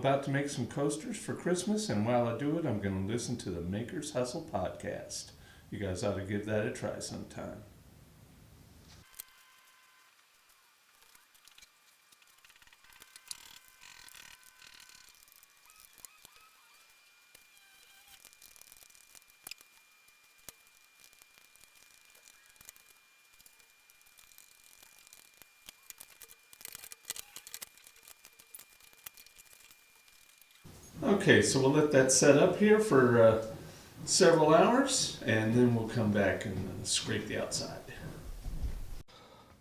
about to make some coasters for Christmas, and while I do it, I'm going to listen to the Makers Hustle podcast. You guys ought to give that a try sometime. Okay, so we'll let that set up here for several hours, and then we'll come back and scrape the outside.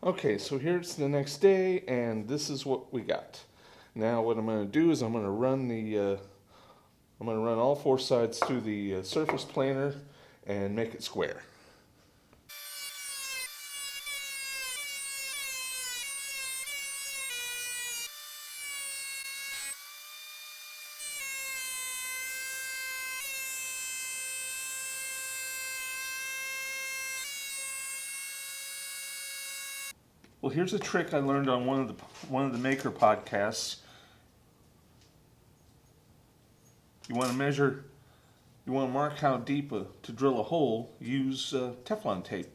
Okay, so here's the next day, and this is what we got. Now what I'm going to do is I'm going to run all four sides through the surface planer and make it square. Well, here's a trick I learned on one of the maker podcasts. You want to mark how deep to drill a hole. Use Teflon tape.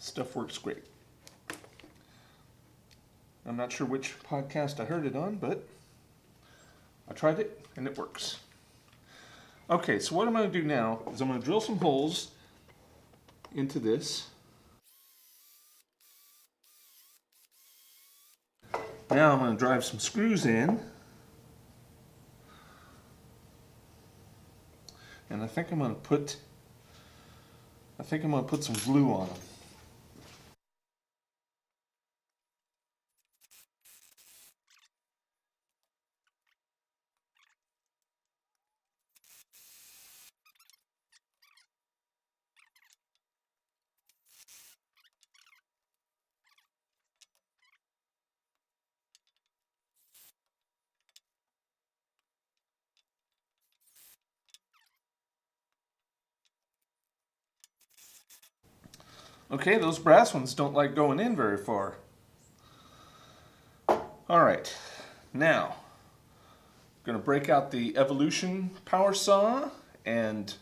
Stuff works great. I'm not sure which podcast I heard it on, but I tried it and it works. Okay, so what I'm going to do now is I'm going to drill some holes into this. Now I'm going to drive some screws in, and I think I'm going to put some glue on them. Okay, those brass ones don't like going in very far. All right, now I'm going to break out the Evolution power saw and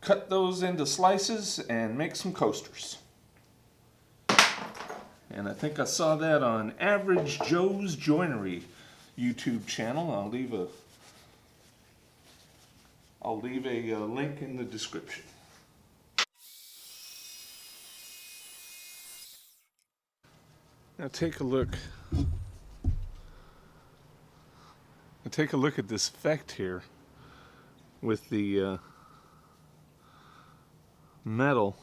cut those into slices and make some coasters. And I think I saw that on Average Joe's Joinery YouTube channel. I'll leave a link in the description. Now take a look. At this effect here with the metal.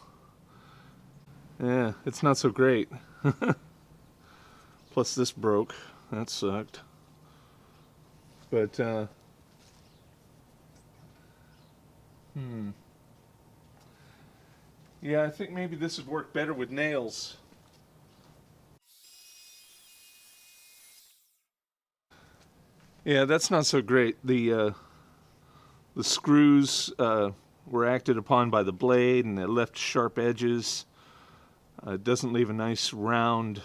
Yeah, it's not so great. Plus this broke. That sucked. But yeah, I think maybe this would work better with nails. Yeah, that's not so great. The screws were acted upon by the blade, and they left sharp edges. It doesn't leave a nice round.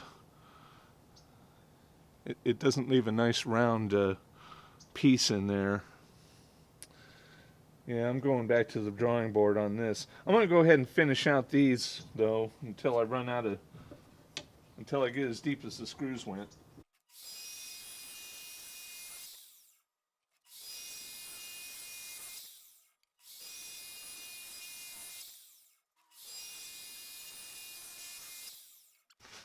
It doesn't leave a nice round piece in there. Yeah, I'm going back to the drawing board on this. I'm going to go ahead and finish out these though until I get as deep as the screws went.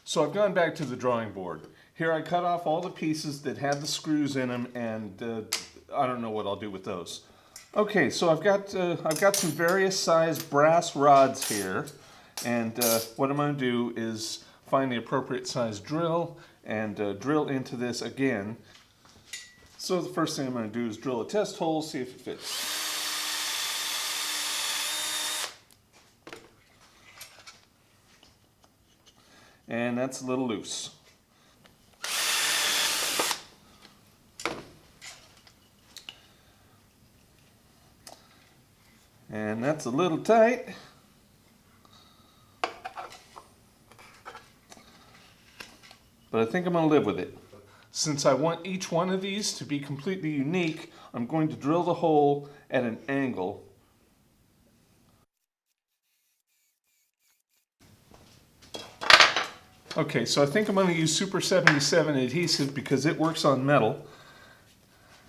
So I've gone back to the drawing board. Here I cut off all the pieces that had the screws in them, and I don't know what I'll do with those. Okay, so I've got some various size brass rods here, and what I'm going to do is find the appropriate size drill and drill into this again. So the first thing I'm going to do is drill a test hole, see if it fits. And that's a little loose. And that's a little tight. But I think I'm going to live with it. Since I want each one of these to be completely unique, I'm going to drill the hole at an angle. Okay, so I think I'm going to use Super 77 adhesive because it works on metal.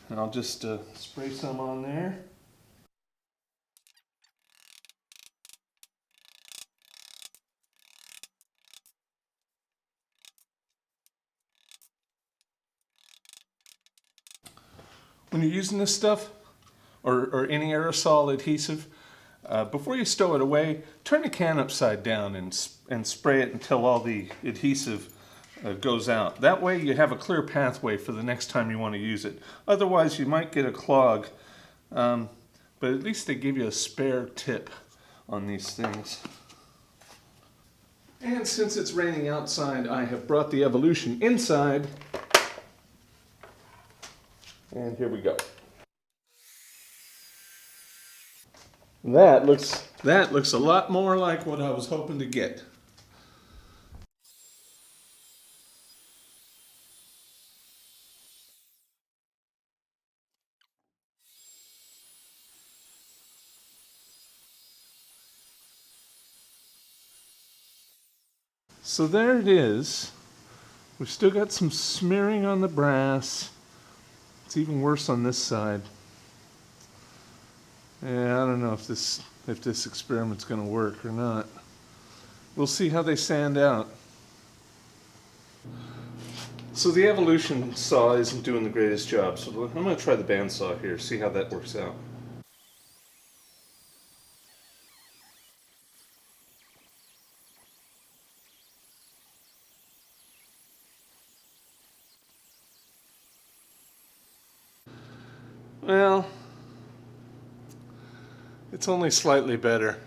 And I'll just spray some on there. When you're using this stuff, or any aerosol adhesive, before you stow it away, turn the can upside down and spray it until all the adhesive goes out. That way you have a clear pathway for the next time you want to use it. Otherwise you might get a clog, but at least they give you a spare tip on these things. And since it's raining outside, I have brought the Evolution inside. And here we go. That looks a lot more like what I was hoping to get. So there it is. We've still got some smearing on the brass. It's even worse on this side. Yeah, I don't know if this experiment's going to work or not. We'll see how they sand out. So the Evolution saw isn't doing the greatest job, so I'm going to try the bandsaw here, see how that works out. Well, it's only slightly better.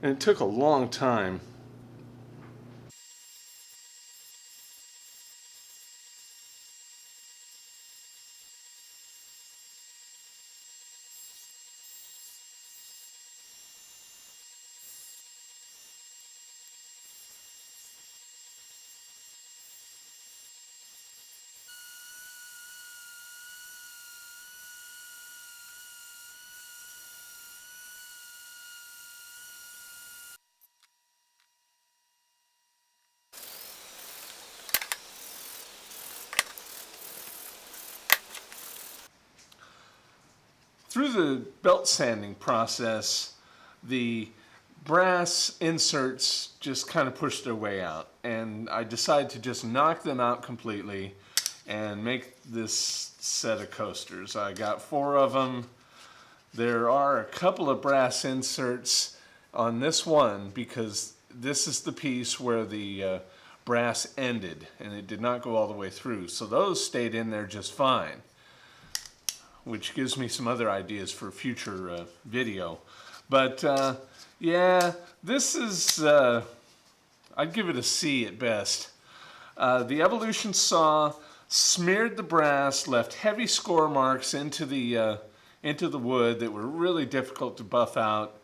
And it took a long time. Through the belt sanding process, the brass inserts just kind of pushed their way out, and I decided to just knock them out completely and make this set of coasters. I got 4 of them. There are a couple of brass inserts on this one because this is the piece where the brass ended and it did not go all the way through. So those stayed in there just fine, which gives me some other ideas for future video. But yeah, this is, I'd give it a C at best. The Evolution saw smeared the brass, left heavy score marks into the wood that were really difficult to buff out.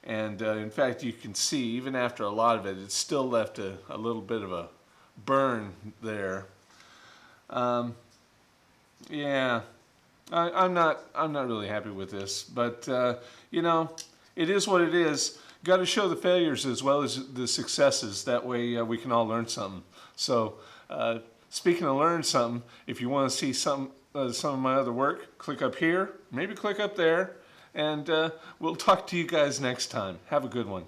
And in fact, you can see, even after a lot of it, it still left a little bit of a burn there. Yeah. I'm not really happy with this, but you know, it is what it is. Got to show the failures as well as the successes. That way we can all learn something. So speaking of learn something, if you want to see some of my other work, click up here, maybe click up there, and we'll talk to you guys next time. Have a good one.